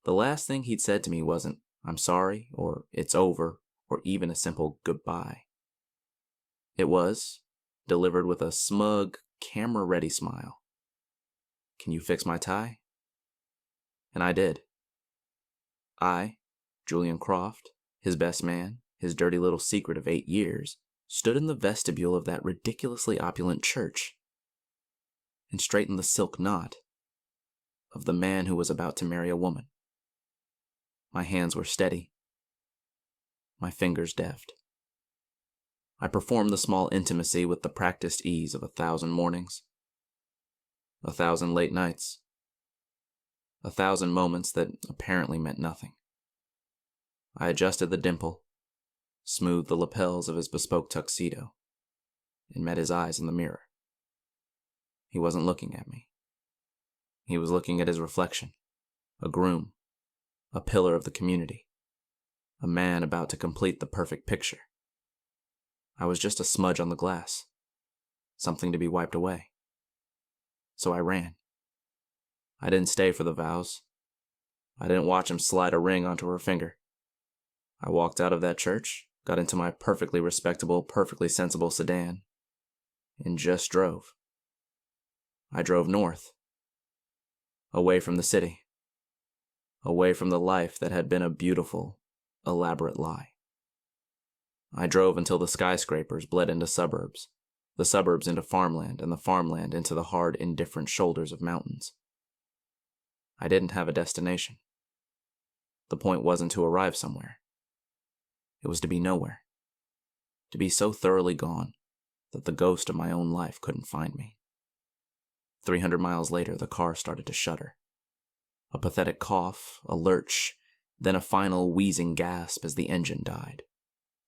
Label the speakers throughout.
Speaker 1: The last thing he'd said to me wasn't, "I'm sorry," or "It's over," or even a simple goodbye. It was, delivered with a smug, camera-ready smile. "Can you fix my tie?" And I did. I, Julian Croft, his best man, his dirty little secret of 8 years, stood in the vestibule of that ridiculously opulent church and straightened the silk knot of the man who was about to marry a woman. My hands were steady, my fingers deft. I performed the small intimacy with the practiced ease of 1,000 mornings, 1,000 late nights, 1,000 moments that apparently meant nothing. I adjusted the dimple, smoothed the lapels of his bespoke tuxedo, and met his eyes in the mirror. He wasn't looking at me. He was looking at his reflection, a groom, a pillar of the community, a man about to complete the perfect picture. I was just a smudge on the glass, something to be wiped away. So I ran. I didn't stay for the vows. I didn't watch him slide a ring onto her finger. I walked out of that church, got into my perfectly respectable, perfectly sensible sedan, and just drove. I drove north, away from the city, away from the life that had been a beautiful, elaborate lie. I drove until the skyscrapers bled into suburbs, the suburbs into farmland, and the farmland into the hard, indifferent shoulders of mountains. I didn't have a destination. The point wasn't to arrive somewhere. It was to be nowhere. To be so thoroughly gone that the ghost of my own life couldn't find me. 300 miles later, the car started to shudder. A pathetic cough, a lurch, then a final wheezing gasp as the engine died.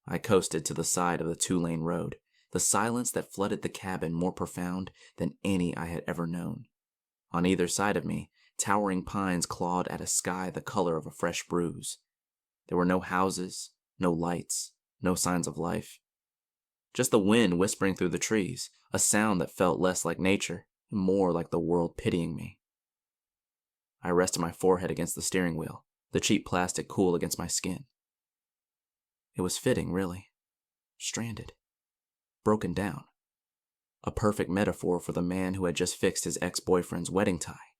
Speaker 1: I coasted to the side of the 2-lane road, the silence that flooded the cabin more profound than any I had ever known. On either side of me, towering pines clawed at a sky the color of a fresh bruise. There were no houses, no lights, no signs of life. Just the wind whispering through the trees, a sound that felt less like nature and more like the world pitying me. I rested my forehead against the steering wheel, the cheap plastic cool against my skin. It was fitting, really. Stranded. Broken down. A perfect metaphor for the man who had just fixed his ex-boyfriend's wedding tie.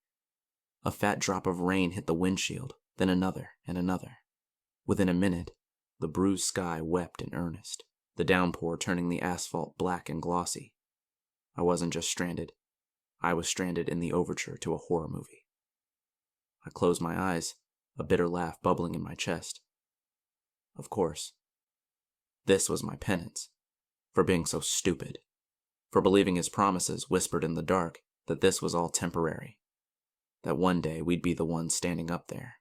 Speaker 1: A fat drop of rain hit the windshield, then another and another. Within a minute, the bruised sky wept in earnest, the downpour turning the asphalt black and glossy. I wasn't just stranded. I was stranded in the overture to a horror movie. I closed my eyes, a bitter laugh bubbling in my chest. Of course. This was my penance, for being so stupid, for believing his promises whispered in the dark that this was all temporary, that one day we'd be the ones standing up there.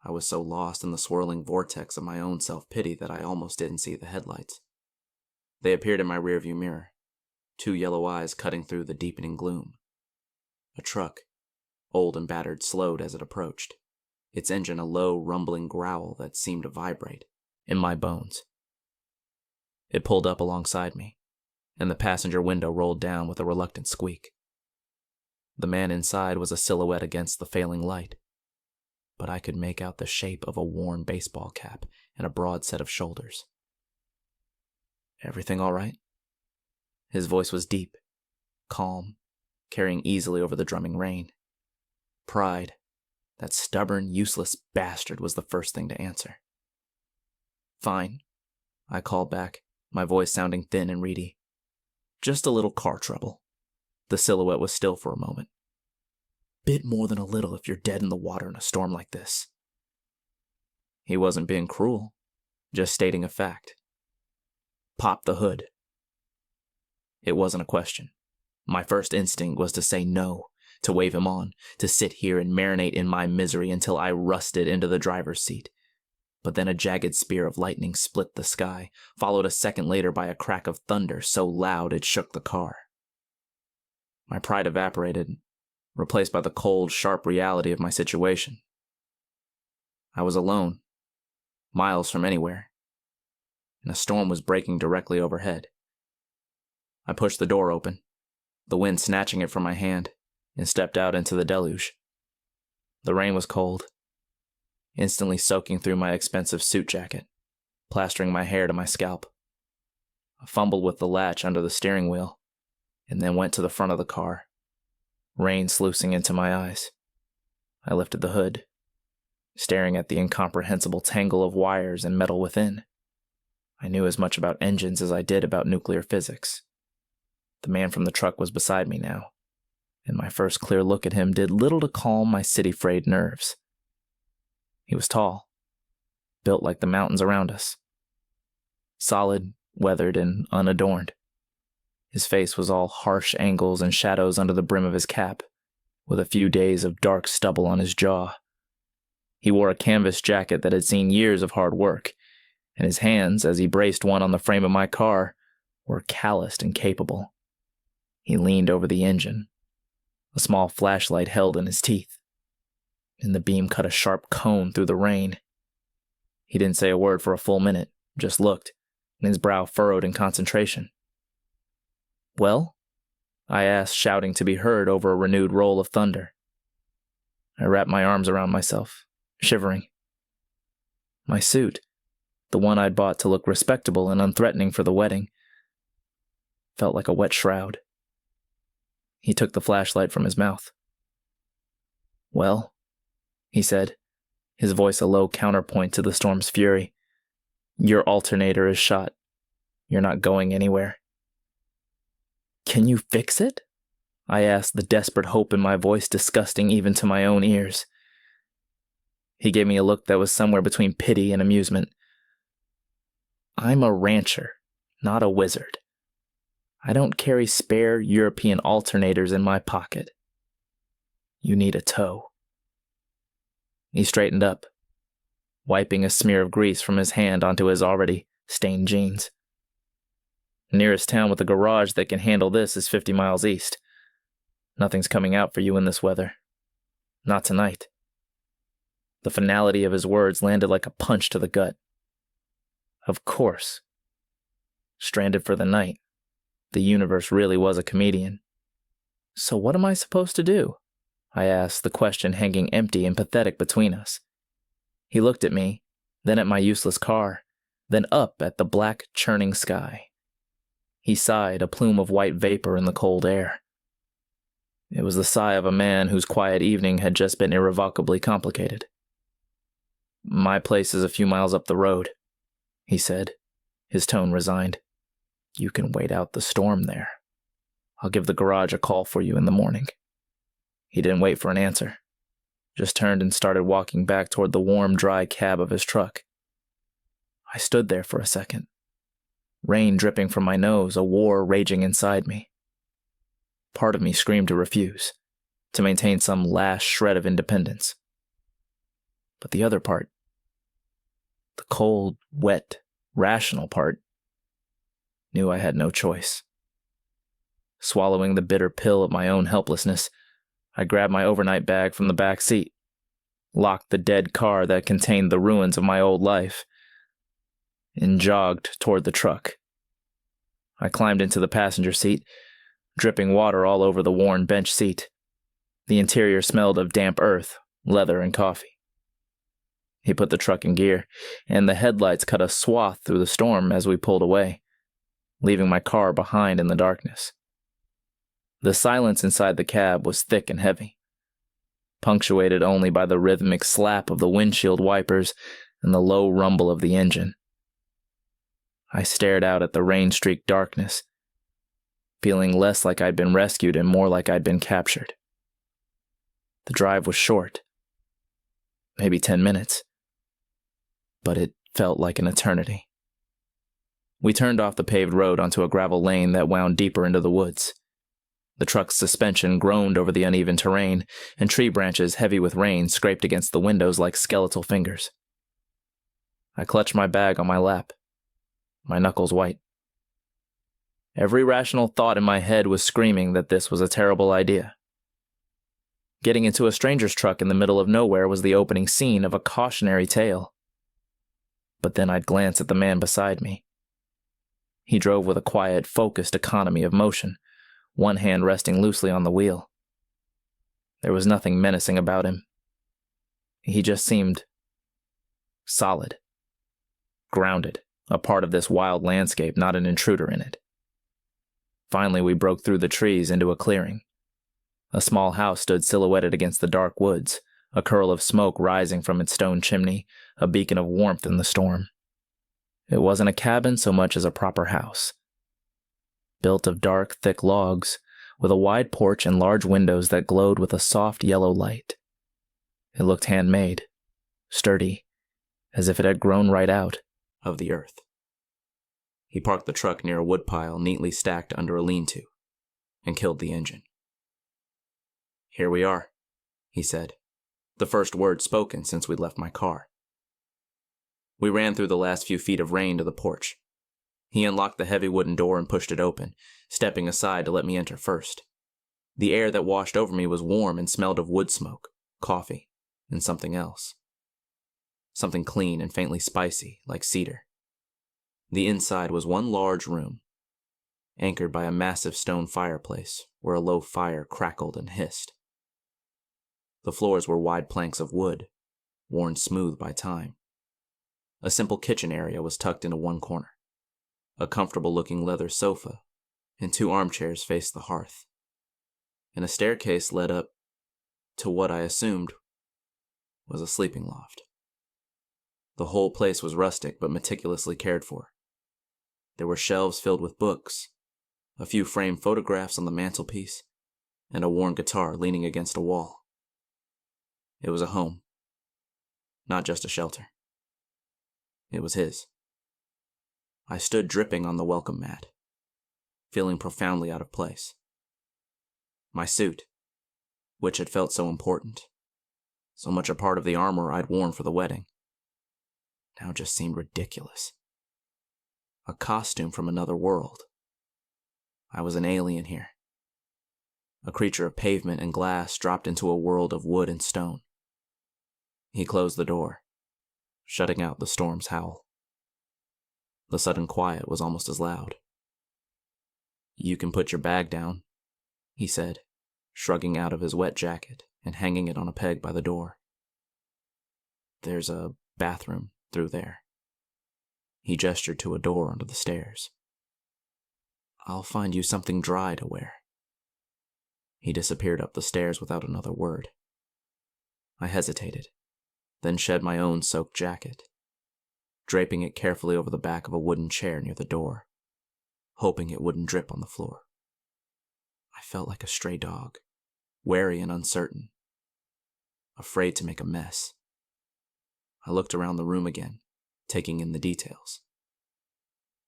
Speaker 1: I was so lost in the swirling vortex of my own self-pity that I almost didn't see the headlights. They appeared in my rearview mirror, 2 yellow eyes cutting through the deepening gloom. A truck, old and battered, slowed as it approached, its engine a low, rumbling growl that seemed to vibrate in my bones. It pulled up alongside me, and the passenger window rolled down with a reluctant squeak. The man inside was a silhouette against the failing light, but I could make out the shape of a worn baseball cap and a broad set of shoulders. "Everything all right?" His voice was deep, calm, carrying easily over the drumming rain. Pride, that stubborn, useless bastard, was the first thing to answer. "Fine," I called back, my voice sounding thin and reedy. "Just a little car trouble." The silhouette was still for a moment. "Bit more than a little if you're dead in the water in a storm like this." He wasn't being cruel, just stating a fact. "Pop the hood." It wasn't a question. My first instinct was to say no, to wave him on, to sit here and marinate in my misery until I rusted into the driver's seat. But then a jagged spear of lightning split the sky, followed a second later by a crack of thunder so loud it shook the car. My pride evaporated, replaced by the cold, sharp reality of my situation. I was alone, miles from anywhere, and a storm was breaking directly overhead. I pushed the door open, the wind snatching it from my hand, and stepped out into the deluge. The rain was cold, instantly soaking through my expensive suit jacket, plastering my hair to my scalp. I fumbled with the latch under the steering wheel, and then went to the front of the car, rain sluicing into my eyes. I lifted the hood, staring at the incomprehensible tangle of wires and metal within. I knew as much about engines as I did about nuclear physics. The man from the truck was beside me now, and my first clear look at him did little to calm my city-frayed nerves. He was tall, built like the mountains around us. Solid, weathered, and unadorned. His face was all harsh angles and shadows under the brim of his cap, with a few days of dark stubble on his jaw. He wore a canvas jacket that had seen years of hard work, and his hands, as he braced one on the frame of my car, were calloused and capable. He leaned over the engine, a small flashlight held in his teeth, and the beam cut a sharp cone through the rain. He didn't say a word for a full minute, just looked, and his brow furrowed in concentration. "Well?" I asked, shouting to be heard over a renewed roll of thunder. I wrapped my arms around myself, shivering. My suit, the one I'd bought to look respectable and unthreatening for the wedding, felt like a wet shroud. He took the flashlight from his mouth. "Well," he said, his voice a low counterpoint to the storm's fury, "your alternator is shot. You're not going anywhere." "Can you fix it?" I asked, the desperate hope in my voice disgusting even to my own ears. He gave me a look that was somewhere between pity and amusement. "I'm a rancher, not a wizard. I don't carry spare European alternators in my pocket. You need a tow." He straightened up, wiping a smear of grease from his hand onto his already stained jeans. "The nearest town with a garage that can handle this is 50 miles east. Nothing's coming out for you in this weather. Not tonight." The finality of his words landed like a punch to the gut. Of course. Stranded for the night, the universe really was a comedian. "So what am I supposed to do?" I asked, the question hanging empty and pathetic between us. He looked at me, then at my useless car, then up at the black, churning sky. He sighed, a plume of white vapor in the cold air. It was the sigh of a man whose quiet evening had just been irrevocably complicated. "My place is a few miles up the road," he said, his tone resigned. "You can wait out the storm there. I'll give the garage a call for you in the morning." He didn't wait for an answer, just turned and started walking back toward the warm, dry cab of his truck. I stood there for a second, rain dripping from my nose, a war raging inside me. Part of me screamed to refuse, to maintain some last shred of independence. But the other part, the cold, wet, rational part, knew I had no choice. Swallowing the bitter pill of my own helplessness, I grabbed my overnight bag from the back seat, locked the dead car that contained the ruins of my old life, and jogged toward the truck. I climbed into the passenger seat, dripping water all over the worn bench seat. The interior smelled of damp earth, leather, and coffee. He put the truck in gear, and the headlights cut a swath through the storm as we pulled away, leaving my car behind in the darkness. The silence inside the cab was thick and heavy, punctuated only by the rhythmic slap of the windshield wipers and the low rumble of the engine. I stared out at the rain-streaked darkness, feeling less like I'd been rescued and more like I'd been captured. The drive was short, maybe 10 minutes, but it felt like an eternity. We turned off the paved road onto a gravel lane that wound deeper into the woods. The truck's suspension groaned over the uneven terrain, and tree branches heavy with rain scraped against the windows like skeletal fingers. I clutched my bag on my lap, my knuckles white. Every rational thought in my head was screaming that this was a terrible idea. Getting into a stranger's truck in the middle of nowhere was the opening scene of a cautionary tale. But then I'd glance at the man beside me. He drove with a quiet, focused economy of motion, one hand resting loosely on the wheel. There was nothing menacing about him,
Speaker 2: He just seemed solid, grounded, a part of this wild landscape, not an intruder in it. Finally, we broke through the trees into a clearing. A small house stood silhouetted against the dark woods, a curl of smoke rising from its stone chimney, a beacon of warmth in the storm. It wasn't a cabin so much as a proper house. Built of dark, thick logs, with a wide porch and large windows that glowed with a soft yellow light. It looked handmade, sturdy, as if it had grown right out
Speaker 1: of the earth. He parked the truck near a woodpile neatly stacked under a lean-to, and killed the engine. "Here we are," he said, the first word spoken since we'd left my car. We ran through the last few feet of rain to the porch. He unlocked the heavy wooden door and pushed it open, stepping aside to let me enter first. The air that washed over me was warm and smelled of wood smoke, coffee, and something else. Something clean and faintly spicy, like cedar. The inside was one large room, anchored by a massive stone fireplace where a low fire crackled and hissed. The floors were wide planks of wood, worn smooth by time. A simple kitchen area was tucked into one corner. A comfortable-looking leather sofa and 2 armchairs faced the hearth, and a staircase led up to what I assumed was a sleeping loft. The whole place was rustic but meticulously cared for. There were shelves filled with books, a few framed photographs on the mantelpiece, and a worn guitar leaning against a wall. It was a home, not just a shelter. It was his. I stood dripping on the welcome mat, feeling profoundly out of place. My suit, which had felt so important, so much a part of the armor I'd worn for the wedding, now just seemed ridiculous. A costume from another world. I was an alien here. A creature of pavement and glass dropped into a world of wood and stone. He closed the door, shutting out the storm's howl. The sudden quiet was almost as loud. "You can put your bag down," he said, shrugging out of his wet jacket and hanging it on a peg by the door. "There's a bathroom through there." He gestured to a door under the stairs. "I'll find you something dry to wear." He disappeared up the stairs without another word. I hesitated, then shed my own soaked jacket, draping it carefully over the back of a wooden chair near the door, hoping it wouldn't drip on the floor. I felt like a stray dog, wary and uncertain, afraid to make a mess. I looked around the room again, taking in the details.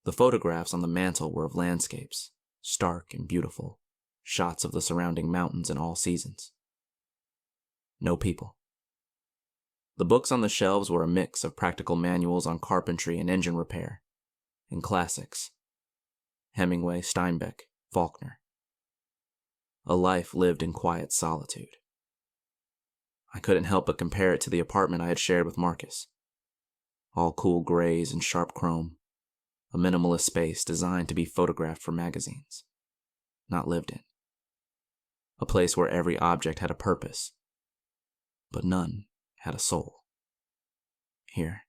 Speaker 1: The photographs on the mantel were of landscapes, stark and beautiful, shots of the surrounding mountains in all seasons. No people. The books on the shelves were a mix of practical manuals on carpentry and engine repair, and classics. Hemingway, Steinbeck, Faulkner. A life lived in quiet solitude. I couldn't help but compare it to the apartment I had shared with Marcus. All cool grays and sharp chrome, a minimalist space designed to be photographed for magazines, not lived in. A place where every object had a purpose, but none had a soul. Here,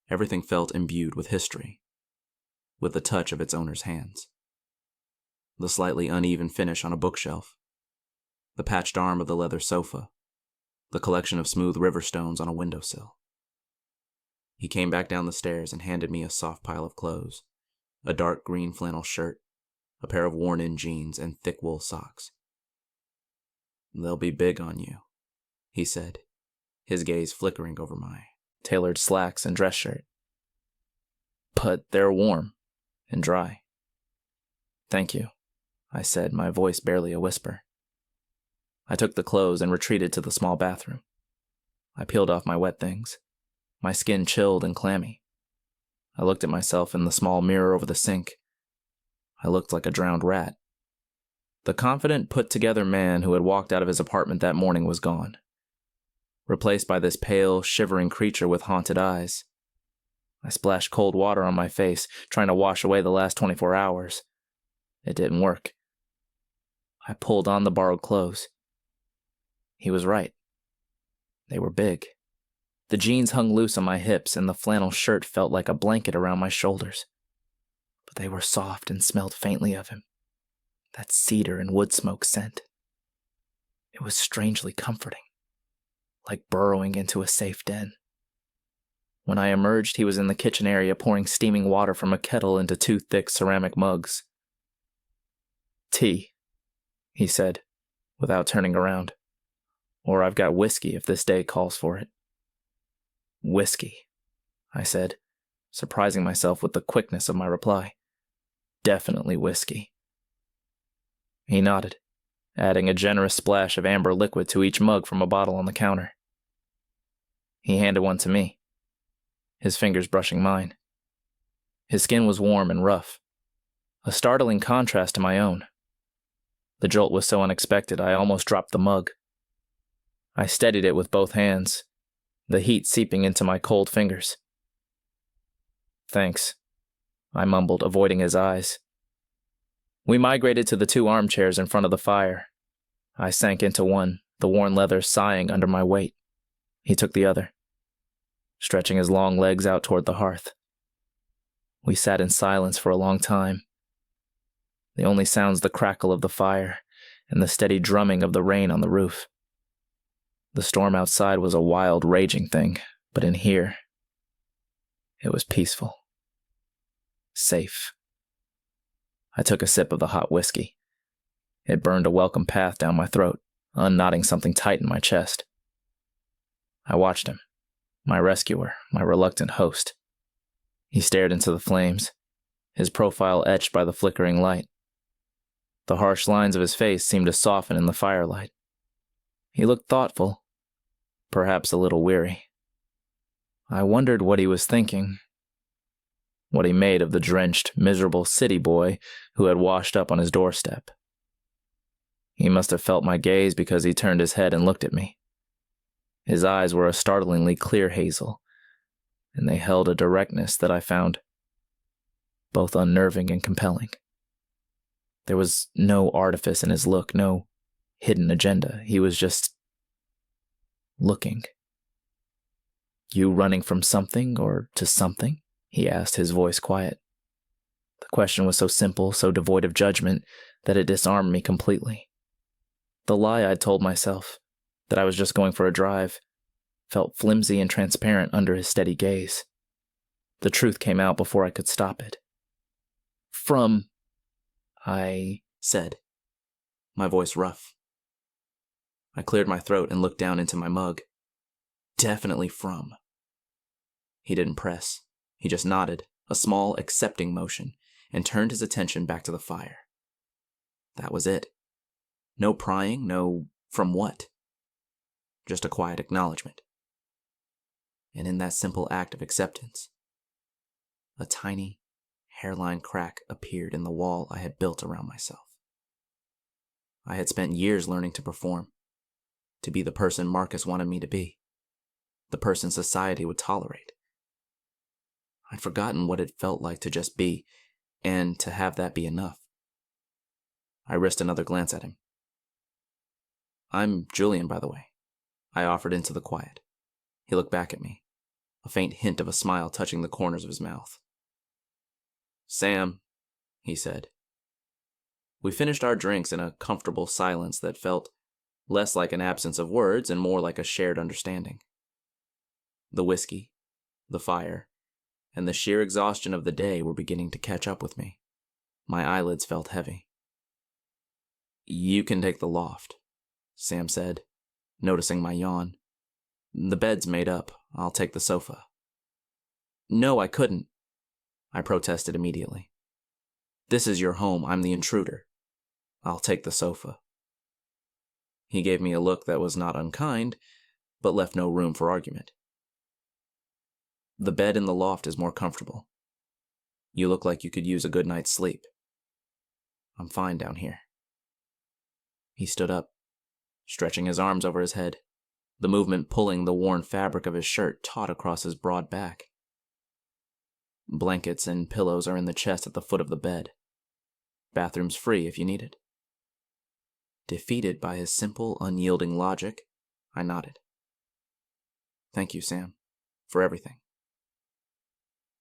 Speaker 1: everything felt imbued with history, with the touch of its owner's hands. The slightly uneven finish on a bookshelf, the patched arm of the leather sofa, the collection of smooth river stones on a windowsill. He came back down the stairs and handed me a soft pile of clothes, a dark green flannel shirt, a pair of worn-in jeans, and thick wool socks. "They'll be big on you," he said, his gaze flickering over my tailored slacks and dress shirt. "But they're warm and dry." "Thank you," I said, my voice barely a whisper. I took the clothes and retreated to the small bathroom. I peeled off my wet things, my skin chilled and clammy. I looked at myself in the small mirror over the sink. I looked like a drowned rat. The confident, put-together man who had walked out of his apartment that morning was gone, replaced by this pale, shivering creature with haunted eyes. I splashed cold water on my face, trying to wash away the last 24 hours. It didn't work. I pulled on the borrowed clothes. He was right.
Speaker 2: They were big. The jeans hung loose on my hips, and the flannel shirt felt like a blanket around my shoulders. But they were soft and smelled faintly of him. That cedar and wood smoke scent. It was strangely comforting, like burrowing into a safe den. When I emerged, he was in the kitchen area pouring steaming water from a kettle into 2 thick ceramic mugs. "Tea," he said, without turning around. "Or I've got whiskey if this day calls for it." "Whiskey," I said, surprising myself with the quickness of my reply. "Definitely whiskey." He nodded, adding a generous splash of amber liquid to each mug from a bottle on the counter. He handed one to me, his fingers brushing mine. His skin was warm and rough, a startling contrast to my own. The jolt was so unexpected I almost dropped the mug. I steadied it with both hands, the heat seeping into my cold fingers. "Thanks," I mumbled, avoiding his eyes. We migrated to the 2 armchairs in front of the fire. I sank into one, the worn leather sighing under my weight. He took the other, stretching his long legs out toward the hearth. We sat in silence for a long time. The only sounds the crackle of the fire and the steady drumming of the rain on the roof. The storm outside was a wild, raging thing, but in here, it was peaceful. Safe. I took a sip of the hot whiskey. It burned a welcome path down my throat, unknotting something tight in my chest. I watched him, my rescuer, my reluctant host. He stared into the flames, his profile etched by the flickering light. The harsh lines of his face seemed to soften in the firelight. He looked thoughtful, perhaps a little weary. I wondered what he was thinking, what he made of the drenched, miserable city boy who had washed up on his doorstep. He must have felt my gaze because he turned his head and looked at me. His eyes were a startlingly clear hazel, and they held a directness that I found both unnerving and compelling. There was no artifice in his look, no hidden agenda. He was just looking. "You running from something or to something?" he asked, his voice quiet. The question was so simple, so devoid of judgment, that it disarmed me completely. The lie I'd told myself, that I was just going for a drive, felt flimsy and transparent under his steady gaze. The truth came out before I could stop it. "From," I said, my voice rough. I cleared my throat and looked down into my mug. "Definitely from." He didn't press. He just nodded, a small, accepting motion, and turned his attention back to the fire. That was it. No prying, no from what. Just a quiet acknowledgement. And in that simple act of acceptance, a tiny, hairline crack appeared in the wall I had built around myself. I had spent years learning to perform, to be the person Marcus wanted me to be, the person society would tolerate. I'd forgotten what it felt like to just be, and to have that be enough. I risked another glance at him. "I'm Julian, by the way," I offered into the quiet. He looked back at me, a faint hint of a smile touching the corners of his mouth. "Sam," he said. We finished our drinks in a comfortable silence that felt less like an absence of words and more like a shared understanding. The whiskey, the fire, and the sheer exhaustion of the day were beginning to catch up with me. My eyelids felt heavy. "You can take the loft," Sam said, noticing my yawn. "The bed's made up. I'll take the sofa." "No, I couldn't," I protested immediately. "This is your home. I'm the intruder. I'll take the sofa." He gave me a look that was not unkind, but left no room for argument. "The bed in the loft is more comfortable. You look like you could use a good night's sleep. I'm fine down here." He stood up, stretching his arms over his head, the movement pulling the worn fabric of his shirt taut across his broad back. "Blankets and pillows are in the chest at the foot of the bed. Bathroom's free if you need it." Defeated by his simple, unyielding logic, I nodded.
Speaker 1: Thank you, Sam, for everything.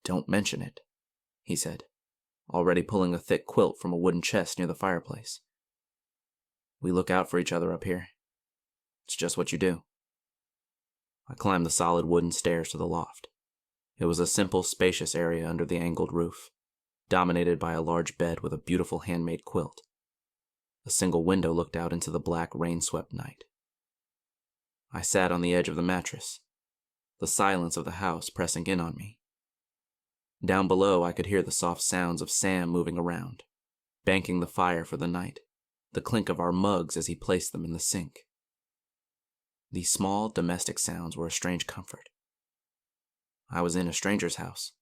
Speaker 1: Don't mention it, he said, already pulling a thick quilt from a wooden chest near the fireplace. We look out for each other up here. It's just what you do. I climbed the solid wooden stairs to the loft. It was a simple, spacious area under the angled roof, dominated by a large bed with a beautiful handmade quilt. A single window looked out into the black, rain-swept night. I sat on the edge of the mattress, the silence of the house pressing in on me. Down below, I could hear the soft sounds of Sam moving around, banking the fire for the night, the clink of our mugs as he placed them in the sink. These small, domestic sounds were a strange comfort. I was in a stranger's house,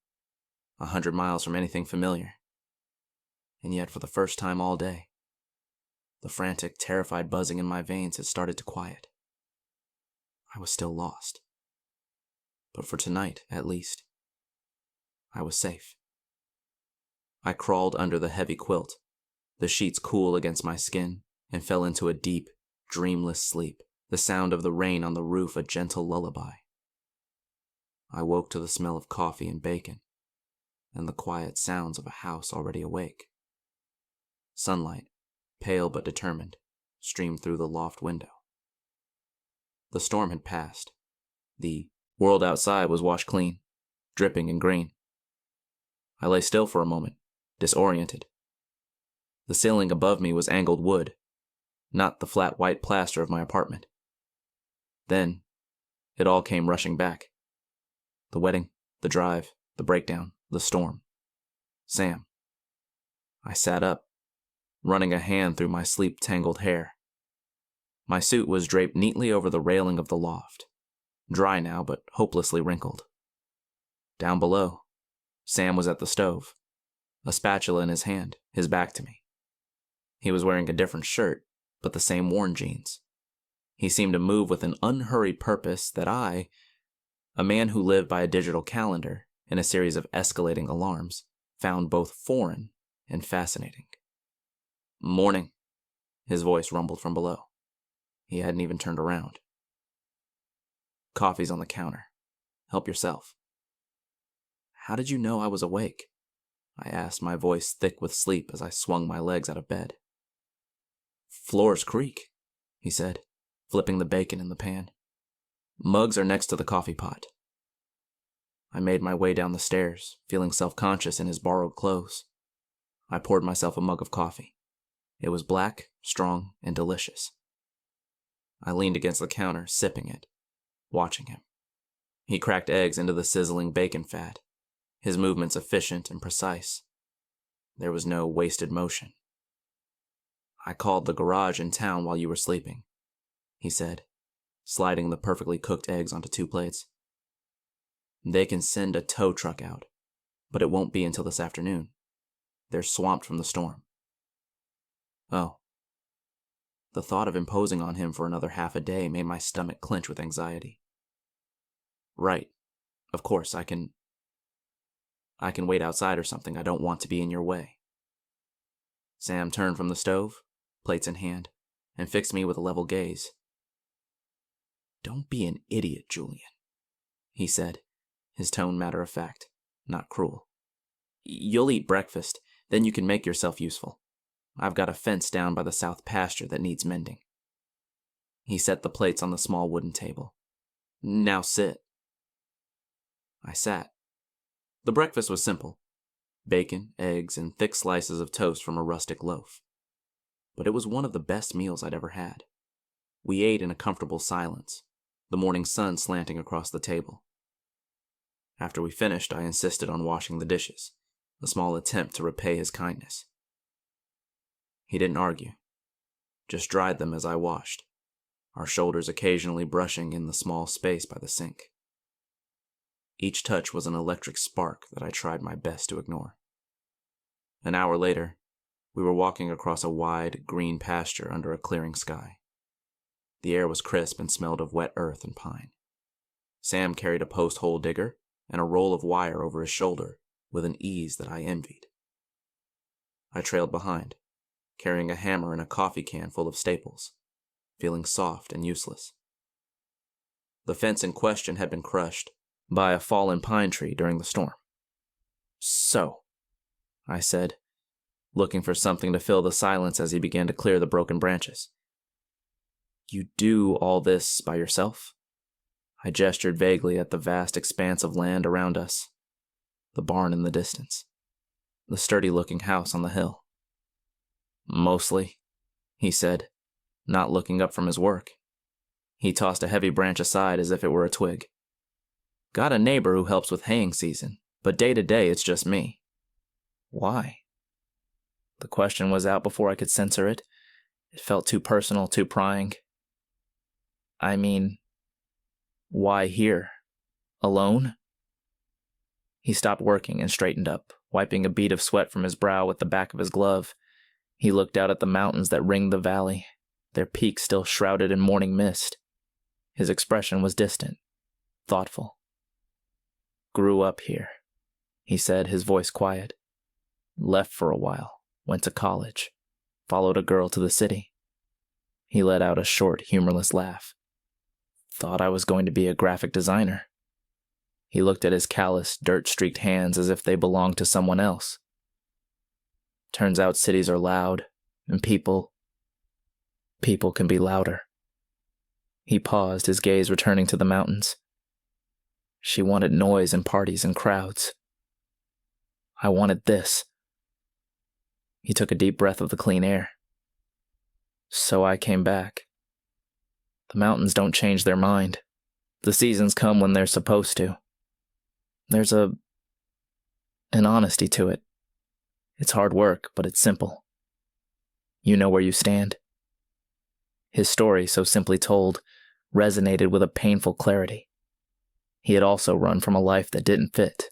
Speaker 1: 100 miles from anything familiar. And yet, for the first time all day, the frantic, terrified buzzing in my veins had started to quiet. I was still lost. But for tonight, at least, I was safe. I crawled under the heavy quilt, the sheets cool against my skin, and fell into a deep, dreamless sleep, the sound of the rain on the roof a gentle lullaby. I woke to the smell of coffee and bacon, and the quiet sounds of a house already awake. Sunlight, pale but determined, streamed through the loft window. The storm had passed. The world outside was washed clean, dripping in green. I lay still for a moment, disoriented. The ceiling above me was angled wood, not the flat white plaster of my apartment. Then, it all came rushing back. The wedding, the drive, the breakdown, the storm. Sam. I sat up, running a hand through my sleep-tangled hair. My suit was draped neatly over the railing of the loft, dry now but hopelessly wrinkled. Down below, Sam was at the stove, a spatula in his hand, his back to me. He was wearing a different shirt, but the same worn jeans. He seemed to move with an unhurried purpose that I, a man who lived by a digital calendar in a series of escalating alarms, found both foreign and fascinating. Morning, his voice rumbled from below. He hadn't even turned around. Coffee's on the counter. Help yourself. How did you know I was awake? I asked, my voice thick with sleep as I swung my legs out of bed. Floors creak, he said, flipping the bacon in the pan. Mugs are next to the coffee pot. I made my way down the stairs, feeling self-conscious in his borrowed clothes. I poured myself a mug of coffee. It was black, strong, and delicious. I leaned against the counter, sipping it, watching him. He cracked eggs into the sizzling bacon fat, his movements efficient and precise. There was no wasted motion. I called the garage in town while you were sleeping, he said, sliding the perfectly cooked eggs onto 2 plates. They can send a tow truck out, but it won't be until this afternoon. They're swamped from the storm. Oh. The thought of imposing on him for another half a day made my stomach clench with anxiety. Right. Of course, I can wait outside or something. I don't want to be in your way. Sam turned from the stove, plates in hand, and fixed me with a level gaze. Don't be an idiot, Julian, he said, his tone matter-of-fact, not cruel. You'll eat breakfast, then you can make yourself useful. I've got a fence down by the south pasture that needs mending. He set the plates on the small wooden table. Now sit. I sat. The breakfast was simple. Bacon, eggs, and thick slices of toast from a rustic loaf. But it was one of the best meals I'd ever had. We ate in a comfortable silence, the morning sun slanting across the table. After we finished, I insisted on washing the dishes, a small attempt to repay his kindness. He didn't argue, just dried them as I washed, our shoulders occasionally brushing in the small space by the sink. Each touch was an electric spark that I tried my best to ignore. An hour later, we were walking across a wide, green pasture under a clearing sky. The air was crisp and smelled of wet earth and pine. Sam carried a post hole digger and a roll of wire over his shoulder with an ease that I envied. I trailed behind, carrying a hammer and a coffee can full of staples, feeling soft and useless. The fence in question had been crushed by a fallen pine tree during the storm. "So," I said, looking for something to fill the silence as he began to clear the broken branches. "You do all this by yourself?" I gestured vaguely at the vast expanse of land around us, the barn in the distance, the sturdy-looking house on the hill. "Mostly," he said, not looking up from his work. He tossed a heavy branch aside as if it were a twig. "Got a neighbor who helps with haying season, but day to day it's just me." "Why?" The question was out before I could censor it. It felt too personal, too prying. "I mean, why here? Alone?" He stopped working and straightened up, wiping a bead of sweat from his brow with the back of his glove. He looked out at the mountains that ringed the valley, their peaks still shrouded in morning mist. His expression was distant, thoughtful. "Grew up here," he said, his voice quiet. "Left for a while, went to college, followed a girl to the city." He let out a short, humorless laugh. "Thought I was going to be a graphic designer." He looked at his calloused, dirt-streaked hands as if they belonged to someone else. "Turns out cities are loud, and people can be louder." He paused, his gaze returning to the mountains. "She wanted noise and parties and crowds. I wanted this." He took a deep breath of the clean air. "So I came back. The mountains don't change their mind. The seasons come when they're supposed to. There's an honesty to it. It's hard work, but it's simple. You know where you stand." His story, so simply told, resonated with a painful clarity. He had also run from a life that didn't fit,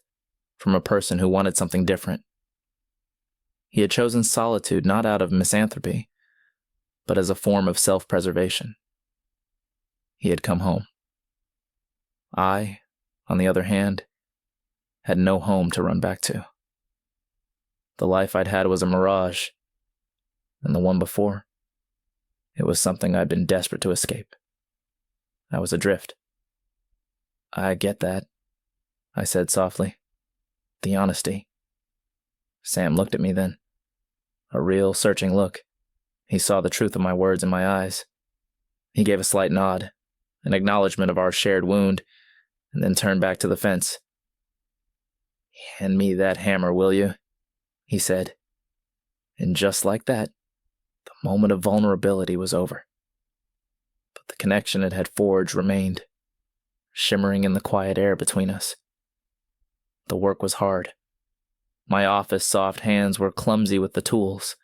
Speaker 1: from a person who wanted something different. He had chosen solitude not out of misanthropy, but as a form of self-preservation. He had come home. I, on the other hand, had no home to run back to. The life I'd had was a mirage, and the one before, it was something I'd been desperate to escape. I was adrift. "I get that," I said softly. "The honesty." Sam looked at me then. A real, searching look. He saw the truth of my words in my eyes. He gave a slight nod, an acknowledgement of our shared wound, and then turned back to the fence. "Hand me that hammer, will you?" he said. And just like that, the moment of vulnerability was over. But the connection it had forged remained, shimmering in the quiet air between us. The work was hard. My office soft hands were clumsy with the tools.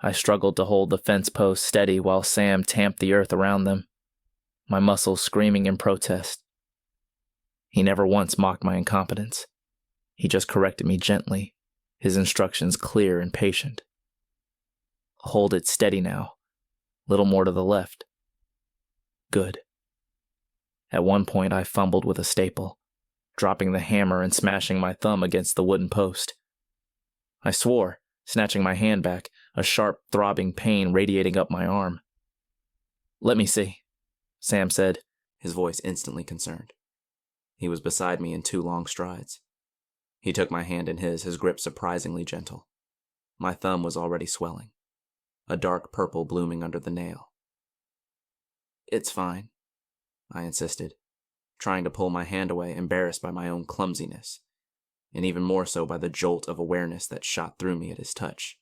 Speaker 1: I struggled to hold the fence posts steady while Sam tamped the earth around them, my muscles screaming in protest. He never once mocked my incompetence. He just corrected me gently, his instructions clear and patient. "Hold it steady now. Little more to the left." Good. At one point I fumbled with a staple, dropping the hammer and smashing my thumb against the wooden post. I swore, snatching my hand back, a sharp, throbbing pain radiating up my arm. "Let me see," Sam said, his voice instantly concerned. He was beside me in 2 long strides. He took my hand in his grip surprisingly gentle. My thumb was already swelling, a dark purple blooming under the nail. "It's fine," I insisted, trying to pull my hand away, embarrassed by my own clumsiness, and even more so by the jolt of awareness that shot through me at his touch.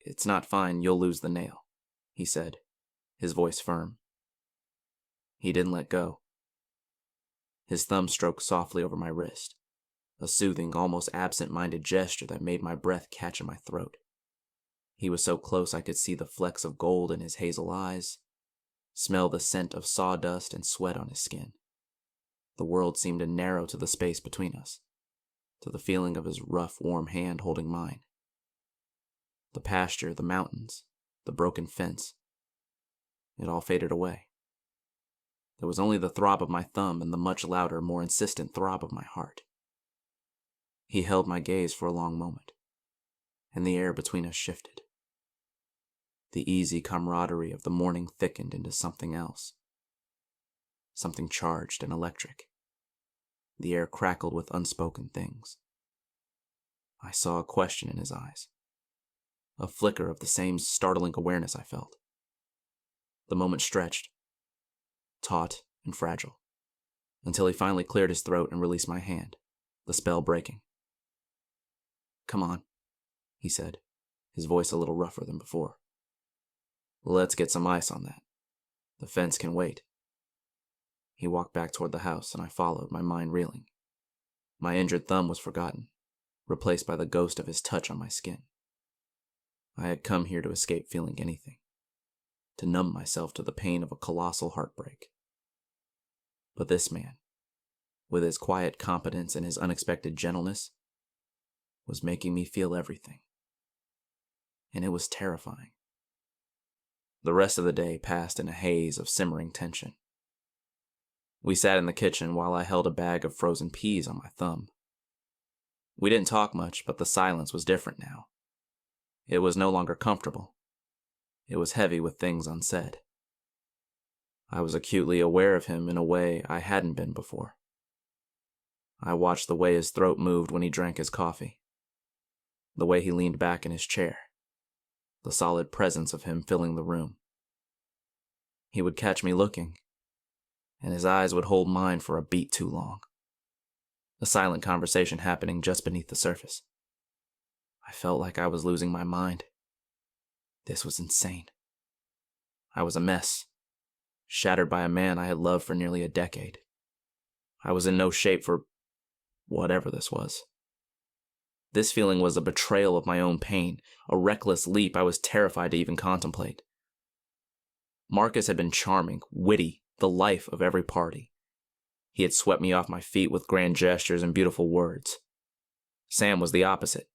Speaker 1: "It's not fine, you'll lose the nail," he said, his voice firm. He didn't let go. His thumb stroked softly over my wrist, a soothing, almost absent-minded gesture that made my breath catch in my throat. He was so close I could see the flecks of gold in his hazel eyes, smell the scent of sawdust and sweat on his skin. The world seemed to narrow to the space between us, to the feeling of his rough, warm hand holding mine. The pasture, the mountains, the broken fence, it all faded away. There was only the throb of my thumb and the much louder, more insistent throb of my heart. He held my gaze for a long moment, and the air between us shifted. The easy camaraderie of the morning thickened into something else. something charged and electric. The air crackled with unspoken things. I saw a question in his eyes, a flicker of the same startling awareness I felt. The moment stretched, taut and fragile, until he finally cleared his throat and released my hand, the spell breaking. "Come on," he said, his voice a little rougher than before. "Let's get some ice on that. The fence can wait." He walked back toward the house, and I followed, my mind reeling. My injured thumb was forgotten, replaced by the ghost of his touch on my skin. I had come here to escape feeling anything, to numb myself to the pain of a colossal heartbreak. But this man, with his quiet competence and his unexpected gentleness, was making me feel everything. And it was terrifying. The rest of the day passed in a haze of simmering tension. We sat in the kitchen while I held a bag of frozen peas on my thumb. We didn't talk much, but the silence was different now. It was no longer comfortable. It was heavy with things unsaid. I was acutely aware of him in a way I hadn't been before. I watched the way his throat moved when he drank his coffee, the way he leaned back in his chair, the solid presence of him filling the room. He would catch me looking, and his eyes would hold mine for a beat too long. A silent conversation happening just beneath the surface. I felt like I was losing my mind. This was insane. I was a mess, shattered by a man I had loved for nearly a decade. I was in no shape for whatever this was. This feeling was a betrayal of my own pain, a reckless leap I was terrified to even contemplate. Marcus had been charming, witty, the life of every party. He had swept me off my feet with grand gestures and beautiful words. Sam was the opposite.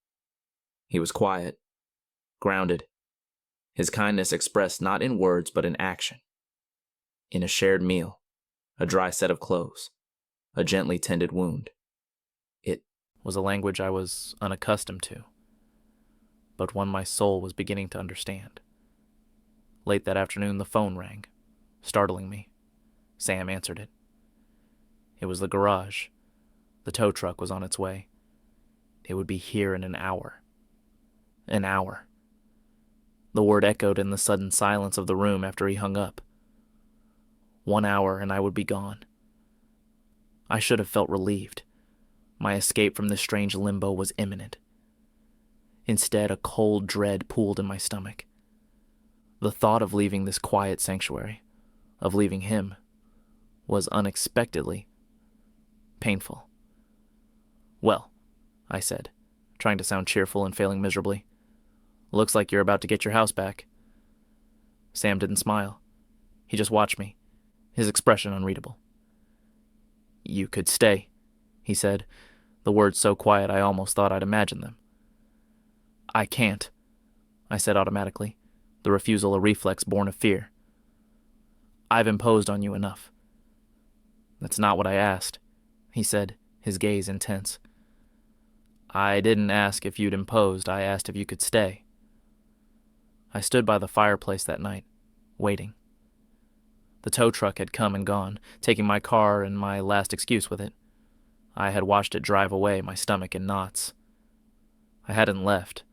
Speaker 1: He was quiet, grounded, his kindness expressed not in words but in action. In a shared meal, a dry set of clothes, a gently tended wound. It was a language I was unaccustomed to, but one my soul was beginning to understand. Late that afternoon, the phone rang, startling me. Sam answered it. It was the garage. The tow truck was on its way. It would be here in an hour. An hour. The word echoed in the sudden silence of the room after he hung up. 1 hour and I would be gone. I should have felt relieved. My escape from this strange limbo was imminent. Instead, a cold dread pooled in my stomach. The thought of leaving this quiet sanctuary, of leaving him, was unexpectedly painful. "Well," I said, trying to sound cheerful and failing miserably. "Looks like you're about to get your house back." Sam didn't smile. He just watched me, his expression unreadable. "You could stay," he said, the words so quiet I almost thought I'd imagined them. "I can't," I said automatically, the refusal a reflex born of fear. "I've imposed on you enough." "That's not what I asked," he said, his gaze intense. "I didn't ask if you'd imposed, I asked if you could stay." I stood by the fireplace that night, waiting. The tow truck had come and gone, taking my car and my last excuse with it. I had watched it drive away, my stomach in knots. I hadn't left.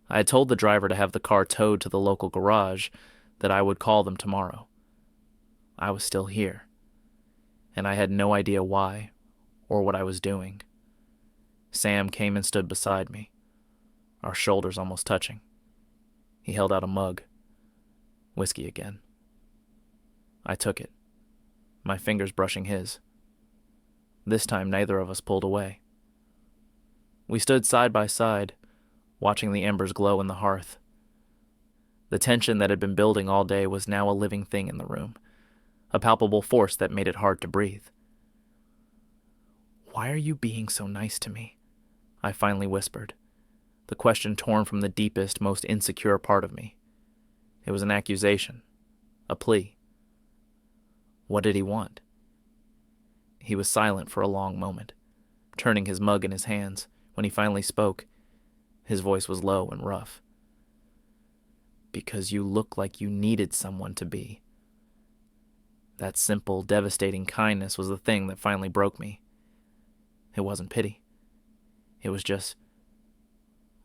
Speaker 1: I had told the driver to have the car towed to the local garage, that I would call them tomorrow. I was still here, and I had no idea why or what I was doing. Sam came and stood beside me, our shoulders almost touching. He held out a mug. Whiskey again. I took it, my fingers brushing his. This time neither of us pulled away. We stood side by side, watching the embers glow in the hearth. The tension that had been building all day was now a living thing in the room, a palpable force that made it hard to breathe. "Why are you being so nice to me?" I finally whispered, the question torn from the deepest, most insecure part of me. It was an accusation, a plea. What did he want? He was silent for a long moment, turning his mug in his hands. When he finally spoke, his voice was low and rough. "Because you look like you needed someone to be."
Speaker 2: That simple, devastating kindness was the thing that finally broke me. It wasn't pity. It was just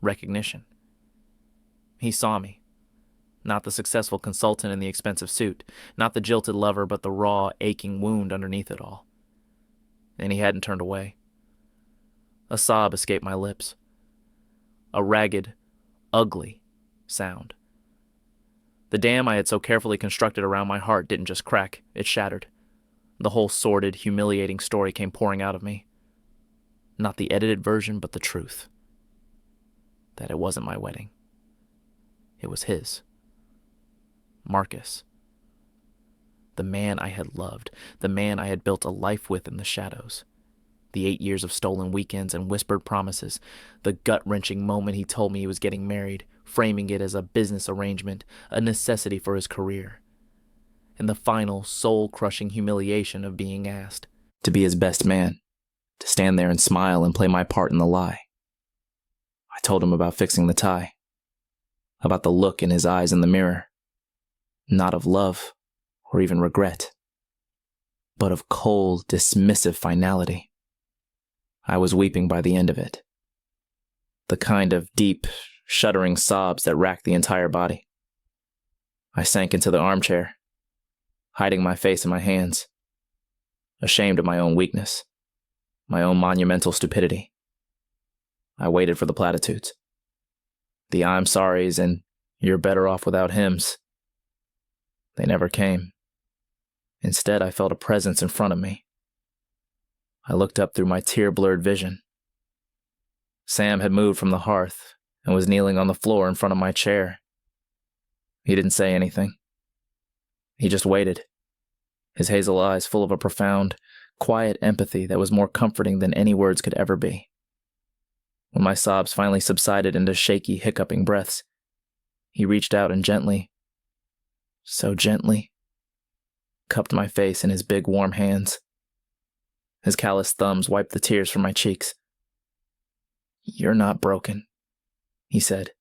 Speaker 2: recognition. He saw me. Not the successful consultant in the expensive suit, not the jilted lover, but the raw, aching wound underneath it all. And he hadn't turned away. A sob escaped my lips. A ragged, ugly sound. The dam I had so carefully constructed around my heart didn't just crack, it shattered. The whole sordid, humiliating story came pouring out of me. Not the edited version, but the truth. That it wasn't my wedding. It was his. Marcus. The man I had loved, the man I had built a life with in the shadows. The 8 years of stolen weekends and whispered promises, the gut-wrenching moment he told me he was getting married, framing it as a business arrangement, a necessity for his career. And the final, soul-crushing humiliation of being asked
Speaker 1: to be his best man, to stand there and smile and play my part in the lie. I told him about fixing the tie, about the look in his eyes in the mirror, not of love or even regret, but of cold, dismissive finality. I was weeping by the end of it. The kind of deep, shuddering sobs that racked the entire body. I sank into the armchair, hiding my face in my hands, ashamed of my own weakness, my own monumental stupidity. I waited for the platitudes. The I'm sorries and you're better off without hims. They never came. Instead, I felt a presence in front of me. I looked up through my tear-blurred vision. Sam had moved from the hearth and was kneeling on the floor in front of my chair. He didn't say anything. He just waited, his hazel eyes full of a profound, quiet empathy that was more comforting than any words could ever be. When my sobs finally subsided into shaky, hiccuping breaths, he reached out and gently, so gently, cupped my face in his big, warm hands. His calloused thumbs wiped the tears from my cheeks. "You're not broken," he said,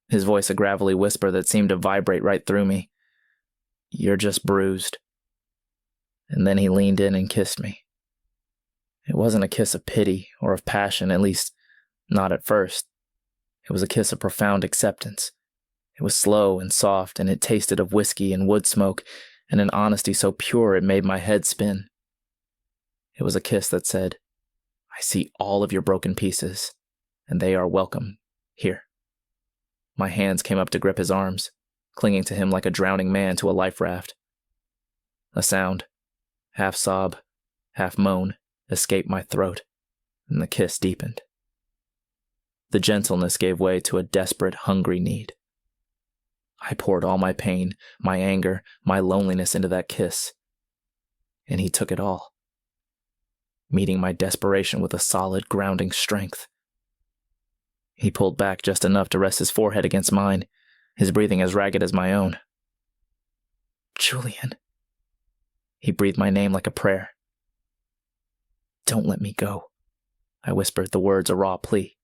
Speaker 1: his voice a gravelly whisper that seemed to vibrate right through me. "You're just bruised." And then he leaned in and kissed me. It wasn't a kiss of pity or of passion, at least not at first. It was a kiss of profound acceptance. It was slow and soft, and it tasted of whiskey and wood smoke, and an honesty so pure it made my head spin. It was a kiss that said, "I see all of your broken pieces, and they are welcome here." My hands came up to grip his arms, clinging to him like a drowning man to a life raft. A sound, half sob, half moan, escaped my throat, and the kiss deepened. The gentleness gave way to a desperate, hungry need. I poured all my pain, my anger, my loneliness into that kiss, and he took it all, meeting my desperation with a solid, grounding strength. He pulled back just enough to rest his forehead against mine, his breathing as ragged as my own. "Julian." He breathed my name like a prayer. "Don't let me go," I whispered, the words a raw plea.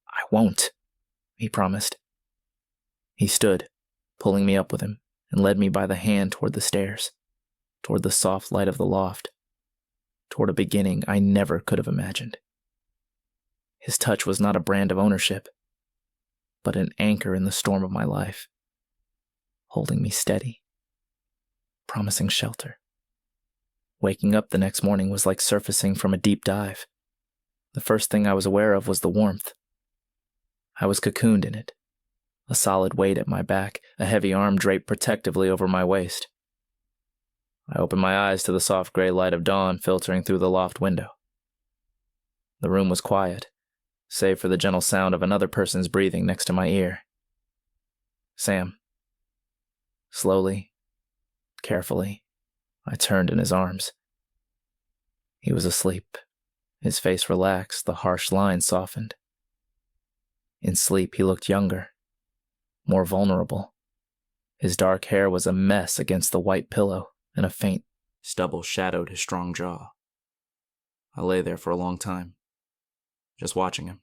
Speaker 1: "I won't," he promised. He stood, pulling me up with him, and led me by the hand toward the stairs, toward the soft light of the loft, toward a beginning I never could have imagined. His touch was not a brand of ownership, but an anchor in the storm of my life, holding me steady, promising shelter. Waking up the next morning was like surfacing from a deep dive. The first thing I was aware of was the warmth. I was cocooned in it, a solid weight at my back, a heavy arm draped protectively over my waist. I opened my eyes to the soft gray light of dawn filtering through the loft window. The room was quiet, save for the gentle sound of another person's breathing next to my ear. Sam. Slowly, carefully, I turned in his arms. He was asleep, his face relaxed, the harsh lines softened. In sleep, he looked younger, more vulnerable. His dark hair was a mess against the white pillow, and a faint stubble shadowed his strong jaw. I lay there for a long time, just watching him,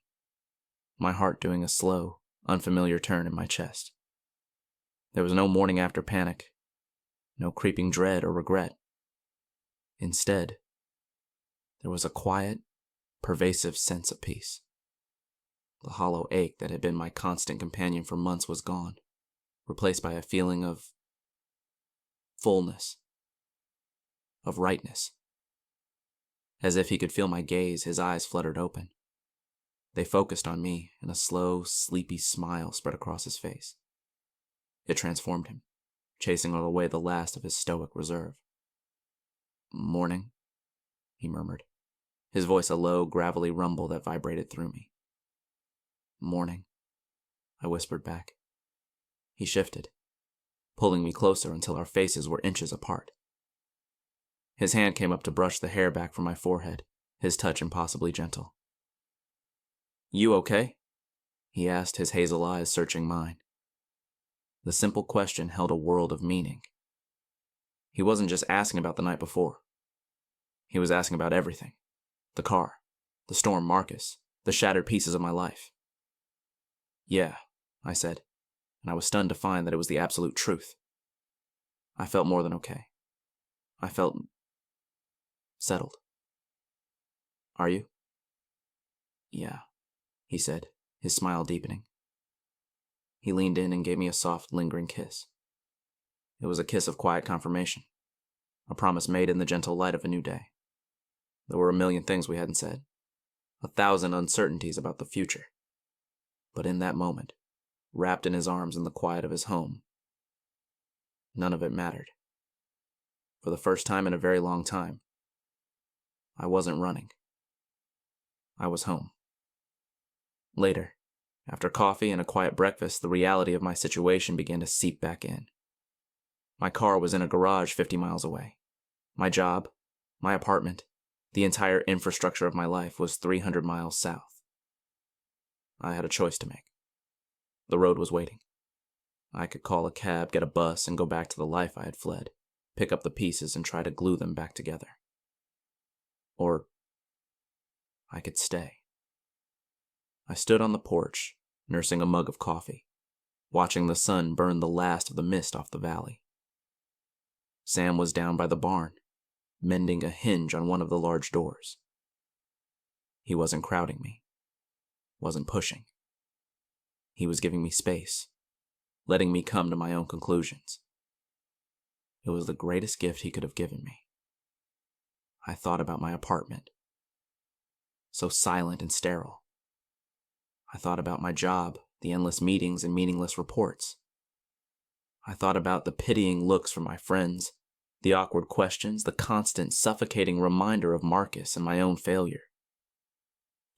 Speaker 1: my heart doing a slow, unfamiliar turn in my chest. There was no morning after panic, no creeping dread or regret. Instead, there was a quiet, pervasive sense of peace. The hollow ache that had been my constant companion for months was gone, replaced by a feeling of fullness, of rightness. As if he could feel my gaze, his eyes fluttered open. They focused on me, and a slow, sleepy smile spread across his face. It transformed him, chasing away the last of his stoic reserve. "Morning," he murmured, his voice a low, gravelly rumble that vibrated through me. "Morning," I whispered back. He shifted, pulling me closer until our faces were inches apart. His hand came up to brush the hair back from my forehead, his touch impossibly gentle. "You okay?" he asked, his hazel eyes searching mine. The simple question held a world of meaning. He wasn't just asking about the night before. He was asking about everything. The car, the storm Marcus, the shattered pieces of my life. "Yeah," I said, and I was stunned to find that it was the absolute truth. I felt more than okay. I felt settled. "Are you?" "Yeah," he said, his smile deepening. He leaned in and gave me a soft, lingering kiss. It was a kiss of quiet confirmation, a promise made in the gentle light of a new day. There were a million things we hadn't said, 1,000 uncertainties about the future. But in that moment, wrapped in his arms in the quiet of his home, none of it mattered. For the first time in a very long time, I wasn't running. I was home. Later, after coffee and a quiet breakfast, the reality of my situation began to seep back in. My car was in a garage 50 miles away. My job, my apartment, the entire infrastructure of my life was 300 miles south. I had a choice to make. The road was waiting. I could call a cab, get a bus, and go back to the life I had fled, pick up the pieces and try to glue them back together. Or I could stay. I stood on the porch, nursing a mug of coffee, watching the sun burn the last of the mist off the valley. Sam was down by the barn, mending a hinge on one of the large doors. He wasn't crowding me, wasn't pushing. He was giving me space, letting me come to my own conclusions. It was the greatest gift he could have given me. I thought about my apartment, so silent and sterile. I thought about my job, the endless meetings and meaningless reports. I thought about the pitying looks from my friends, the awkward questions, the constant suffocating reminder of Marcus and my own failure.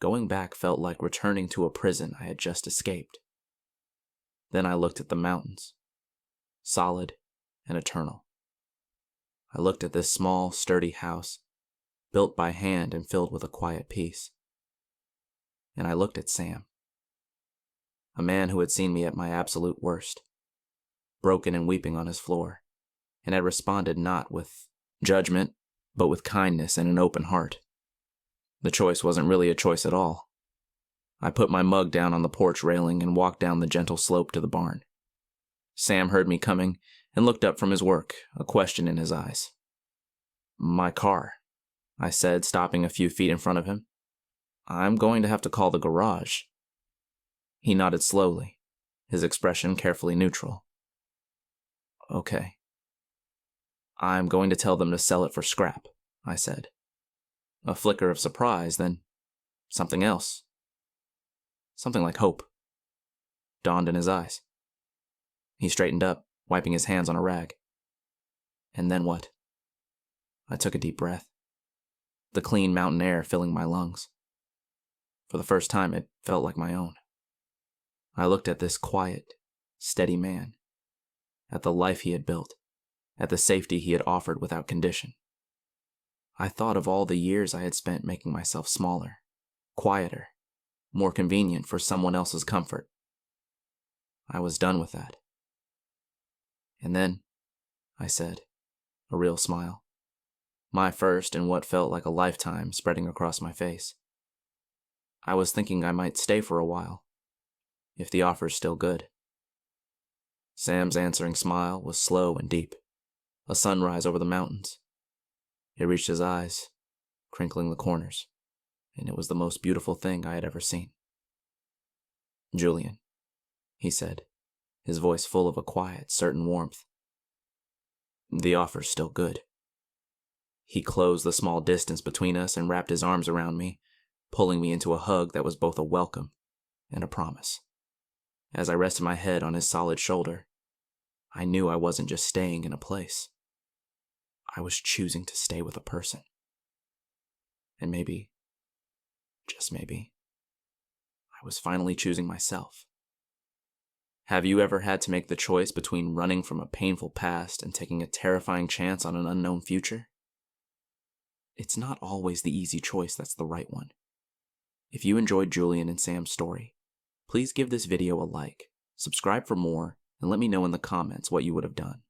Speaker 1: Going back felt like returning to a prison I had just escaped. Then I looked at the mountains, solid and eternal. I looked at this small, sturdy house, built by hand and filled with a quiet peace. And I looked at Sam, a man who had seen me at my absolute worst, broken and weeping on his floor, and had responded not with judgment, but with kindness and an open heart. The choice wasn't really a choice at all. I put my mug down on the porch railing and walked down the gentle slope to the barn. Sam heard me coming and looked up from his work, a question in his eyes. "My car," I said, stopping a few feet in front of him. "I'm going to have to call the garage." He nodded slowly, his expression carefully neutral. "Okay." "I'm going to tell them to sell it for scrap," I said. A flicker of surprise, then something else. Something like hope dawned in his eyes. He straightened up, wiping his hands on a rag. "And then what?" I took a deep breath, the clean mountain air filling my lungs. For the first time, it felt like my own. I looked at this quiet, steady man, at the life he had built, at the safety he had offered without condition. I thought of all the years I had spent making myself smaller, quieter, more convenient for someone else's comfort. I was done with that. "And then," I said, a real smile, my first in what felt like a lifetime spreading across my face. "I was thinking I might stay for a while, if the offer's still good." Sam's answering smile was slow and deep. a sunrise over the mountains. It reached his eyes, crinkling the corners, and it was the most beautiful thing I had ever seen. "Julian," he said, his voice full of a quiet, certain warmth. "The offer's still good." He closed the small distance between us and wrapped his arms around me, pulling me into a hug that was both a welcome and a promise. As I rested my head on his solid shoulder, I knew I wasn't just staying in a place. I was choosing to stay with a person. And maybe, just maybe, I was finally choosing myself. Have you ever had to make the choice between running from a painful past and taking a terrifying chance on an unknown future? It's not always the easy choice that's the right one. If you enjoyed Julian and Sam's story, please give this video a like, subscribe for more, and let me know in the comments what you would have done.